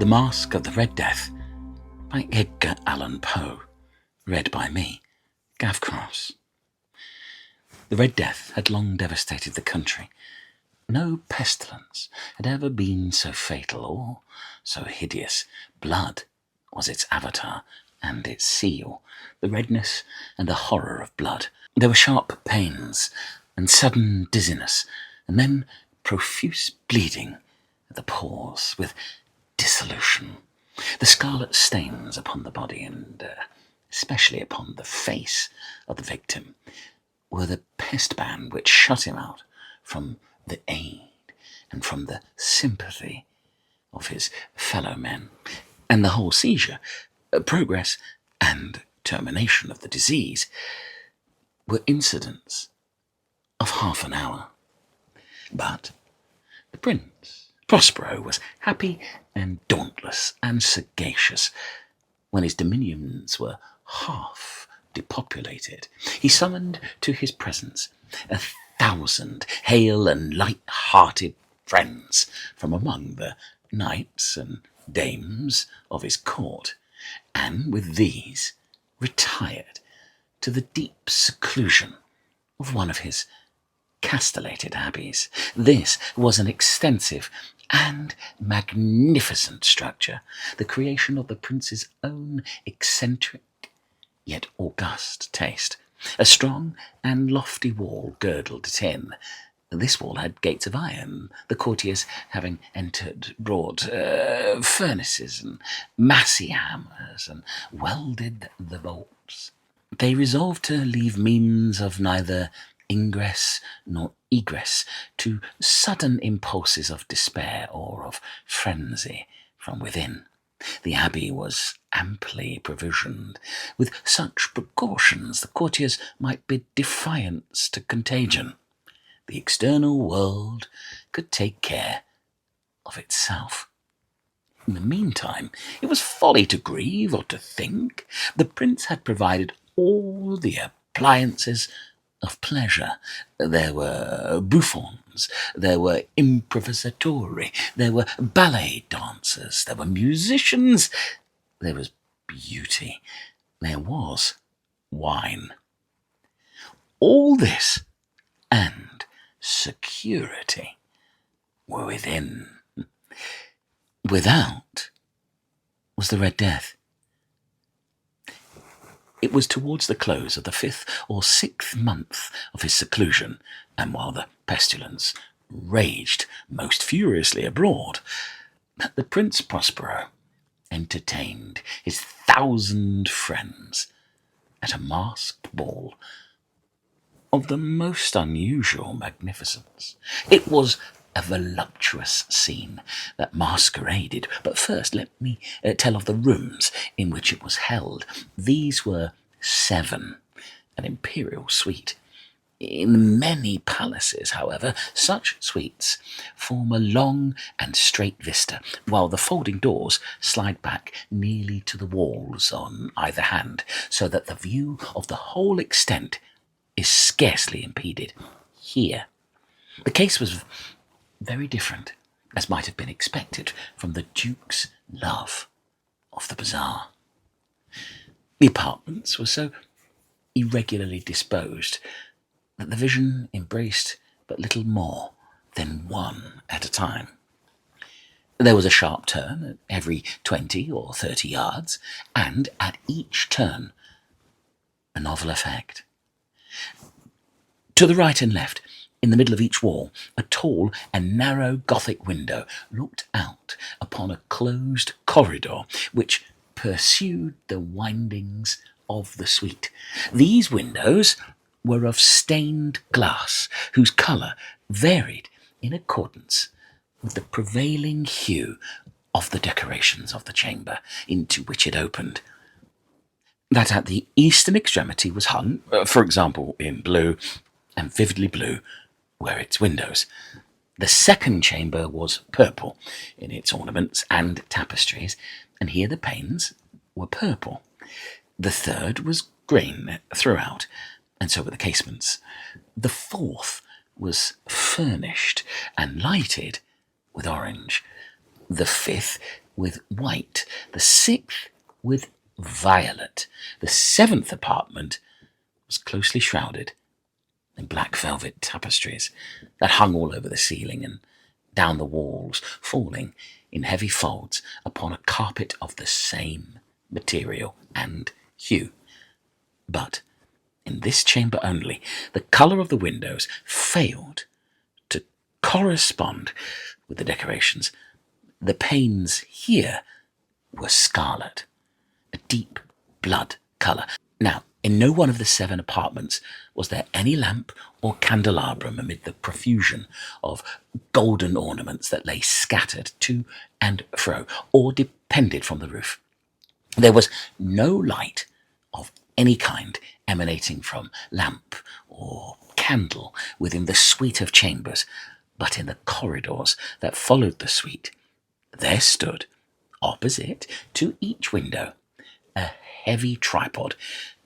The Masque of the Red Death by Edgar Allan Poe, read by me, Gav Cross. The Red Death had long devastated the country. No pestilence had ever been so fatal or so hideous. Blood was its avatar and its seal, the redness and the horror of blood. There were sharp pains and sudden dizziness, and then profuse bleeding at the pores with dissolution. The scarlet stains upon the body and especially upon the face of the victim were the pest ban which shut him out from the aid and from the sympathy of his fellow men. And the whole seizure, progress and termination of the disease were incidents of half an hour. But the Prince Prospero was happy and dauntless and sagacious. When his dominions were half depopulated, he summoned to his presence 1,000 hale and light-hearted friends from among the knights and dames of his court, and with these retired to the deep seclusion of one of his castellated abbeys. This was an extensive and magnificent structure, the creation of the prince's own eccentric yet august taste. A strong and lofty wall girdled it in. This wall had gates of iron, the courtiers having entered brought furnaces and massy hammers and welded the bolts. They resolved to leave means of neither ingress nor egress to sudden impulses of despair or of frenzy from within. The abbey was amply provisioned. With such precautions the courtiers might bid defiance to contagion. The external world could take care of itself. In the meantime, it was folly to grieve or to think. The prince had provided all the appliances of pleasure. There were bouffons, there were improvisatori, there were ballet dancers, there were musicians, there was beauty, there was wine. All this and security were within. Without was the Red Death. It was towards the close of the 5th or 6th month of his seclusion, and while the pestilence raged most furiously abroad, that the Prince Prospero entertained his 1,000 friends at a masked ball of the most unusual magnificence. It was a voluptuous scene that masqueraded, but first let me tell of the rooms in which it was held. These were 7, an imperial suite. In many palaces, however, such suites form a long and straight vista, while the folding doors slide back nearly to the walls on either hand, so that the view of the whole extent is scarcely impeded. Here, the case was very different, as might have been expected from the Duke's love of the bazaar. The apartments were so irregularly disposed that the vision embraced but little more than one at a time. There was a sharp turn at every 20 or 30 yards, and at each turn a novel effect. To the right and left, in the middle of each wall, a tall and narrow Gothic window looked out upon a closed corridor which pursued the windings of the suite. These windows were of stained glass, whose colour varied in accordance with the prevailing hue of the decorations of the chamber into which it opened. That at the eastern extremity was hung, for example, in blue, and vividly blue were its windows. The second chamber was purple in its ornaments and tapestries, and here the panes were purple. The third was green throughout, and so were the casements. The fourth was furnished and lighted with orange. The fifth with white, the 6th with violet. The 7th apartment was closely shrouded in black velvet tapestries that hung all over the ceiling and down the walls, falling in heavy folds upon a carpet of the same material and hue. But in this chamber only, the colour of the windows failed to correspond with the decorations. The panes here were scarlet, a deep blood colour. Now, in no one of the 7 apartments was there any lamp or candelabrum amid the profusion of golden ornaments that lay scattered to and fro, or depended from the roof. There was no light of any kind emanating from lamp or candle within the suite of chambers, but in the corridors that followed the suite, there stood, opposite to each window, a heavy tripod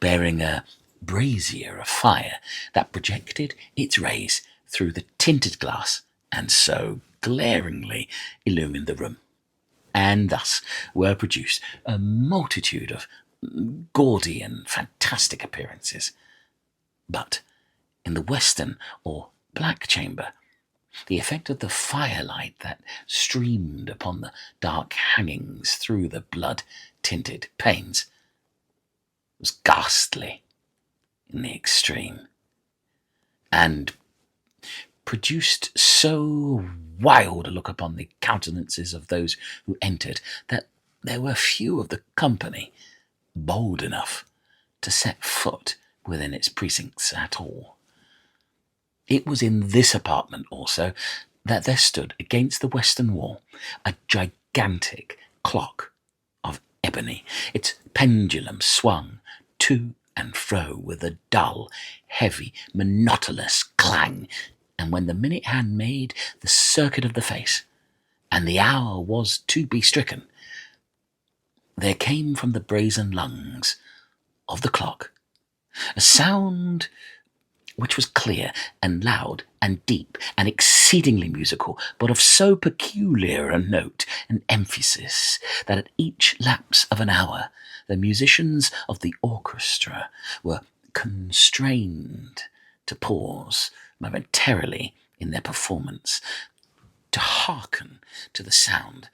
bearing a brazier of fire that projected its rays through the tinted glass and so glaringly illumined the room. And thus were produced a multitude of gaudy and fantastic appearances. But in the western or black chamber, the effect of the firelight that streamed upon the dark hangings through the blood-tinted panes was ghastly in the extreme, and produced so wild a look upon the countenances of those who entered that there were few of the company bold enough to set foot within its precincts at all. It was in this apartment also that there stood against the western wall a gigantic clock of ebony. Its pendulum swung to and fro with a dull, heavy, monotonous clang, and when the minute hand made the circuit of the face, and the hour was to be stricken, there came from the brazen lungs of the clock a sound which was clear and loud and deep and exceedingly musical, but of so peculiar a note and emphasis that at each lapse of an hour the musicians of the orchestra were constrained to pause momentarily in their performance, to hearken to the sound,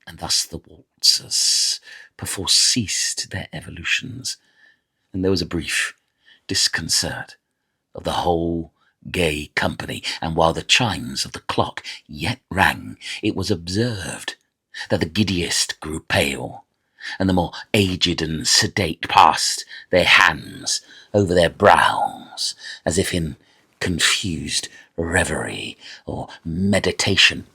and thus the waltzers perforce ceased their evolutions, and there was a brief disconcert of the whole gay company, and while the chimes of the clock yet rang, it was observed that the giddiest grew pale, and the more aged and sedate passed their hands over their brows, as if in confused reverie or meditation.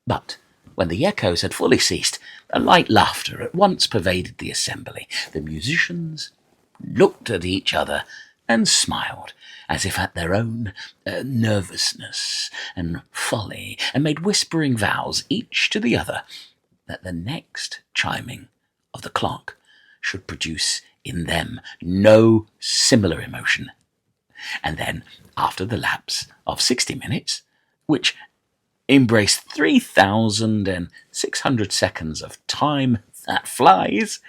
But when the echoes had fully ceased, a light laughter at once pervaded the assembly. The musicians looked at each other and smiled, as if at their own nervousness and folly, and made whispering vows, each to the other, that the next chiming of the clock should produce in them no similar emotion. And then, after the lapse of 60 minutes, which embraced 3,600 seconds of time that flies,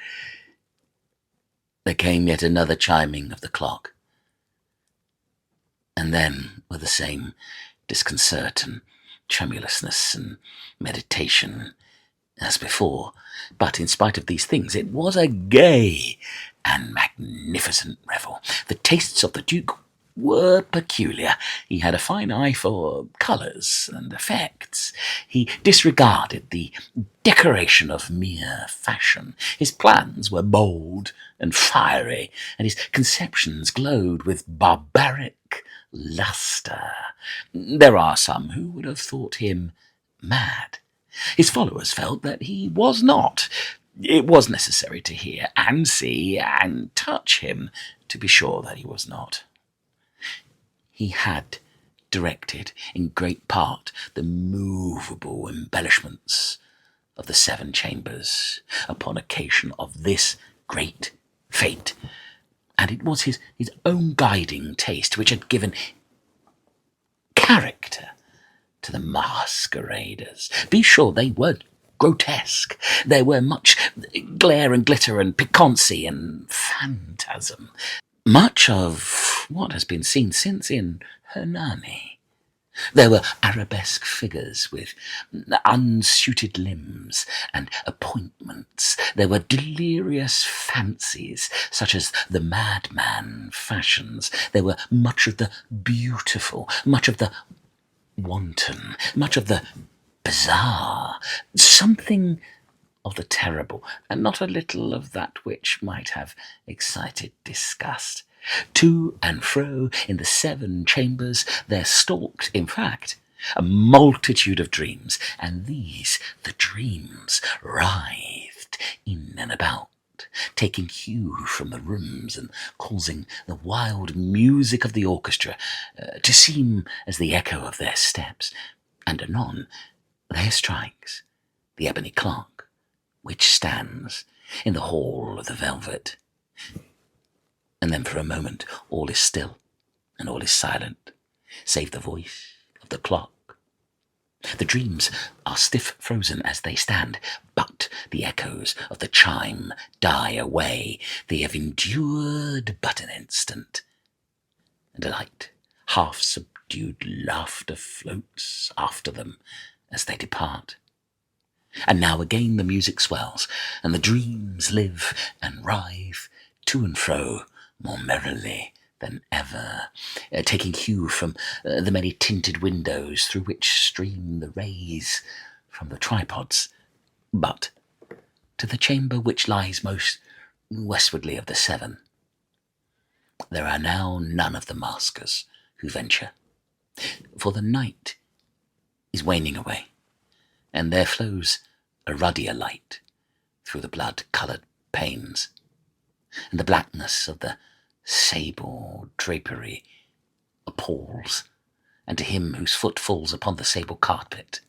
there came yet another chiming of the clock. And then, with the same disconcert and tremulousness and meditation as before, but in spite of these things, it was a gay and magnificent revel. The tastes of the Duke were peculiar. He had a fine eye for colours and effects. He disregarded the decoration of mere fashion. His plans were bold and fiery, and his conceptions glowed with barbaric lustre. There are some who would have thought him mad. His followers felt that he was not. It was necessary to hear and see and touch him to be sure that he was not. He had directed in great part the movable embellishments of the 7 chambers upon occasion of this great fete, and it was his own guiding taste which had given character to the masqueraders. Be sure they were grotesque. There were much glare and glitter and piquancy and phantasm. Much of what has been seen since in Hernani. There were arabesque figures with unsuited limbs and appointments. There were delirious fancies, such as the madman fashions. There were much of the beautiful, much of the wanton, much of the bizarre, something of the terrible, and not a little of that which might have excited disgust. To and fro in the 7 chambers there stalked, in fact, a multitude of dreams, and these, the dreams, writhed in and about, taking hue from the rooms and causing the wild music of the orchestra to seem as the echo of their steps, and anon there strikes the ebony clock, which stands in the hall of the velvet. And then for a moment all is still and all is silent, save the voice of the clock. The dreams are stiff frozen as they stand, but the echoes of the chime die away. They have endured but an instant, and a light, half-subdued laughter floats after them as they depart. And now again the music swells, and the dreams live and writhe to and fro more merrily than ever, taking hue from the many tinted windows through which stream the rays from the tripods. But to the chamber which lies most westwardly of the 7, there are now none of the maskers who venture, for the night is waning away, and there flows a ruddier light through the blood-coloured panes, and the blackness of the sable drapery appalls, and to him whose foot falls upon the sable carpet,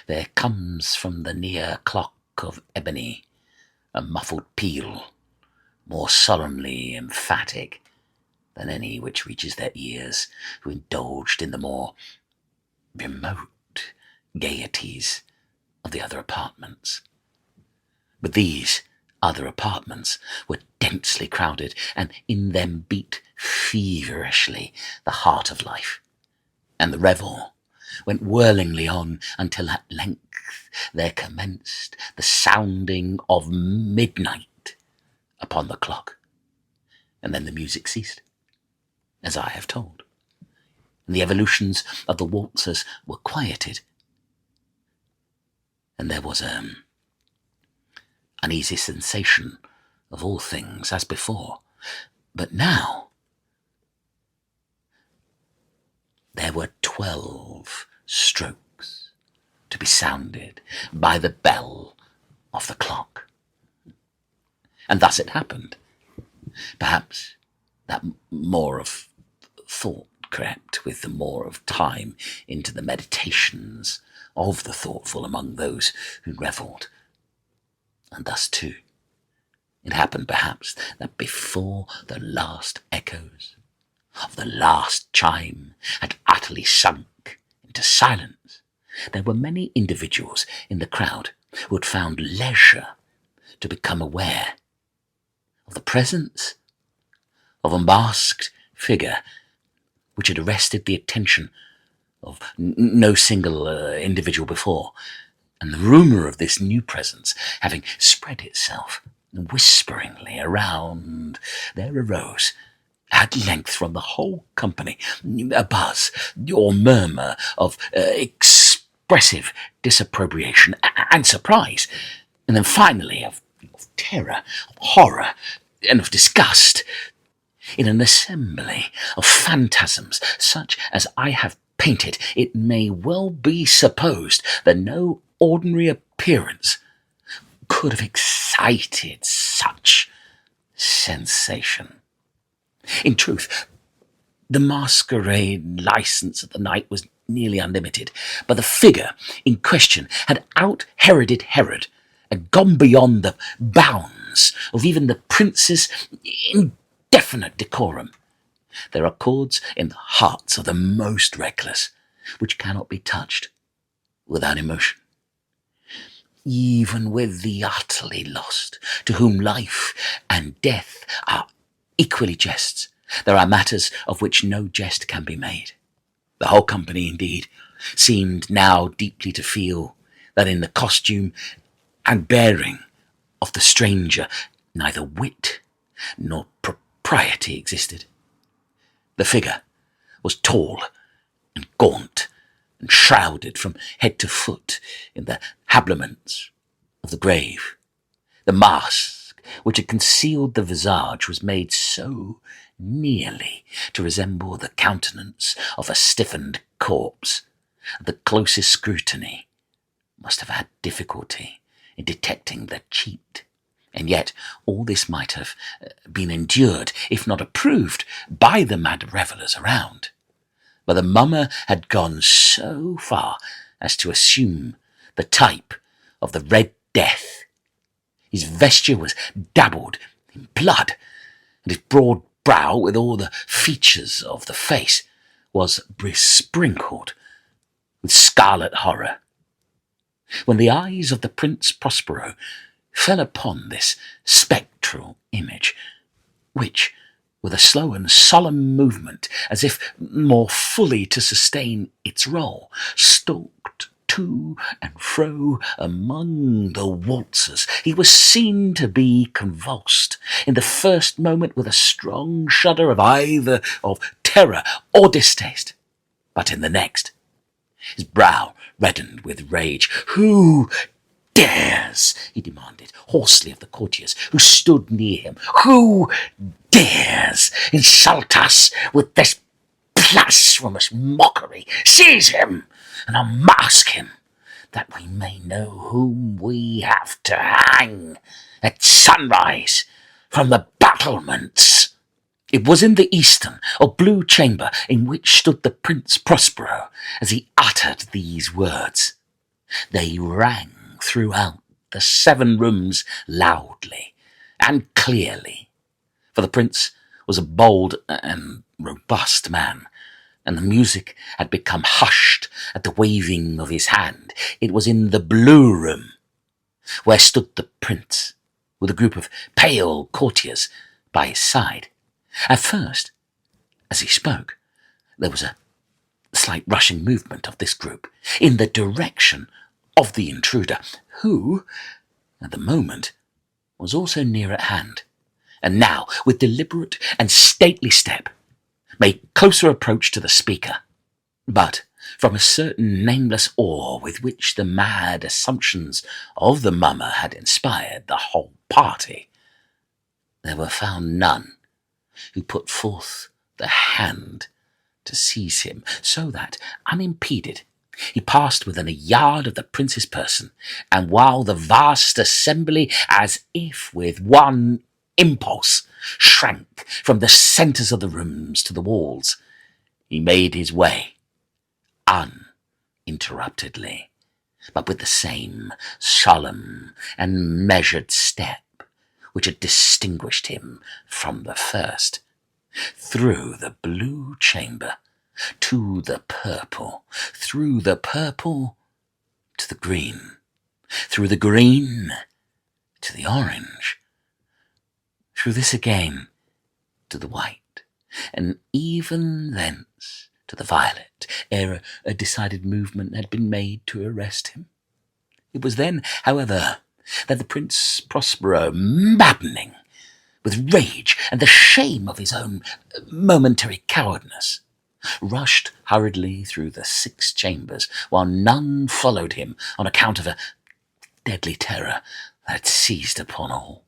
there comes from the near clock of ebony a muffled peal, more solemnly emphatic than any which reaches their ears, who indulged in the more remote gaieties of the other apartments. But these other apartments were densely crowded, and in them beat feverishly the heart of life, and the revel went whirlingly on until at length there commenced the sounding of midnight upon the clock, and then the music ceased, as I have told, and the evolutions of the waltzers were quieted, and there was an uneasy sensation of all things as before. But now there were 12 strokes to be sounded by the bell of the clock. And thus it happened. Perhaps that more of thought crept with the more of time into the meditations of the thoughtful among those who revelled. And thus, too, it happened perhaps that before the last echoes of the last chime had utterly sunk into silence, there were many individuals in the crowd who had found leisure to become aware of the presence of a masked figure which had arrested the attention of no single individual before, and the rumour of this new presence having spread itself whisperingly around, there arose at length from the whole company a buzz or murmur of expressive disapprobation and surprise, and then finally of terror, of horror, and of disgust, in an assembly of phantasms such as I have painted. It may well be supposed that no ordinary appearance could have excited such sensation. In truth, the masquerade licence of the night was nearly unlimited, but the figure in question had out-Heroded Herod, and gone beyond the bounds of even the prince's indefinite decorum. There are chords in the hearts of the most reckless which cannot be touched without emotion. even with the utterly lost, to whom life and death are equally jests, there are matters of which no jest can be made. The whole company, indeed, seemed now deeply to feel that in the costume and bearing of the stranger neither wit nor propriety existed. The figure was tall and gaunt, and shrouded from head to foot in the habiliments of the grave. The mask which had concealed the visage was made so nearly to resemble the countenance of a stiffened corpse that the closest scrutiny must have had difficulty in detecting the cheat. And yet all this might have been endured, if not approved, by the mad revellers around. But the mummer had gone so far as to assume the type of the Red Death. His vesture was dabbled in blood, and his broad brow, with all the features of the face, was besprinkled with scarlet horror. When the eyes of the Prince Prospero fell upon this spectral image, which, with a slow and solemn movement, as if more fully to sustain its role, stalked to and fro among the waltzers, he was seen to be convulsed in the first moment with a strong shudder of either of terror or distaste, but in the next his brow reddened with rage. "Who dares," he demanded hoarsely of the courtiers who stood near him, "who dares insult us with this blasphemous mockery? Seize him and unmask him, that we may know whom we have to hang at sunrise from the battlements." It was in the eastern or blue chamber in which stood the Prince Prospero as he uttered these words. They rang throughout the 7 rooms loudly and clearly, for the prince was a bold and robust man, and the music had become hushed at the waving of his hand. It was in the blue room, where stood the prince, with a group of pale courtiers by his side. At first, as he spoke, there was a slight rushing movement of this group in the direction of the intruder, who, at the moment, was also near at hand, and now, with deliberate and stately step, made closer approach to the speaker. But from a certain nameless awe with which the mad assumptions of the mummer had inspired the whole party, there were found none who put forth the hand to seize him, so that, unimpeded, he passed within a yard of the prince's person, and while the vast assembly, as if with one impulse, shrank from the centres of the rooms to the walls, he made his way uninterruptedly, but with the same solemn and measured step which had distinguished him from the first, through the blue chamber to the purple, through the purple to the green, through the green to the orange, through this again to the white, and even thence to the violet, ere a decided movement had been made to arrest him. It was then, however, that the Prince Prospero, maddening with rage and the shame of his own momentary cowardice, rushed hurriedly through the 6 chambers, while none followed him on account of a deadly terror that had seized upon all.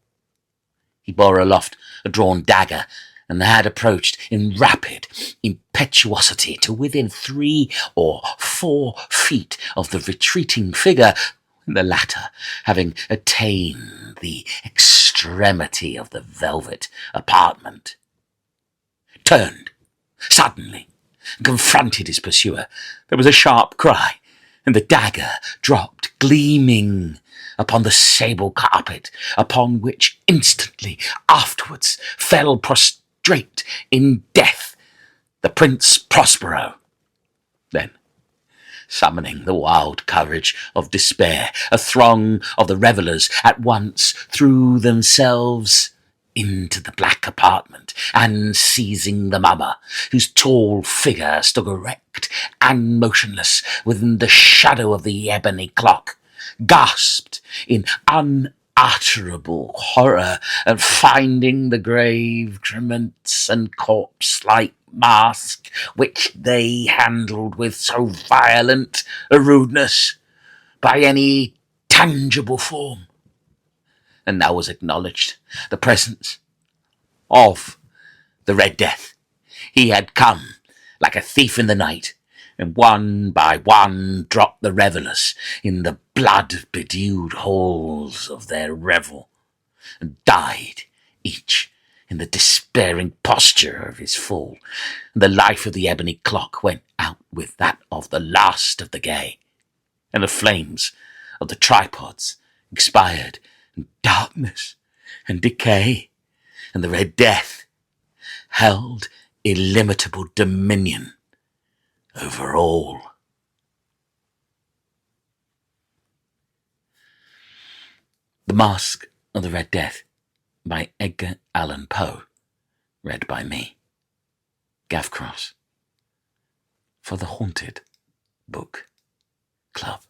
He bore aloft a drawn dagger, and had approached in rapid impetuosity to within 3 or 4 feet of the retreating figure, the latter, having attained the extremity of the velvet apartment, turned suddenly and confronted his pursuer. There was a sharp cry, and the dagger dropped gleaming upon the sable carpet, upon which instantly afterwards fell prostrate in death the Prince Prospero. Then summoning the wild courage of despair. A throng of the revellers at once threw themselves into the black apartment, and seizing the mummer, whose tall figure stood erect and motionless within the shadow of the ebony clock, gasped in unutterable horror at finding the grave garments and corpse-like mask which they handled with so violent a rudeness by any tangible form. And now was acknowledged the presence of the Red Death. He had come like a thief in the night, and one by one dropped the revellers in the blood-bedewed halls of their revel, and died each in the despairing posture of his fall. And the life of the ebony clock went out with that of the last of the gay, and the flames of the tripods expired in darkness and decay, and the Red Death held illimitable dominion over all. The Masque of the Red Death by Edgar Allan Poe, read by me, Gav Cross, for the Haunted Book Club.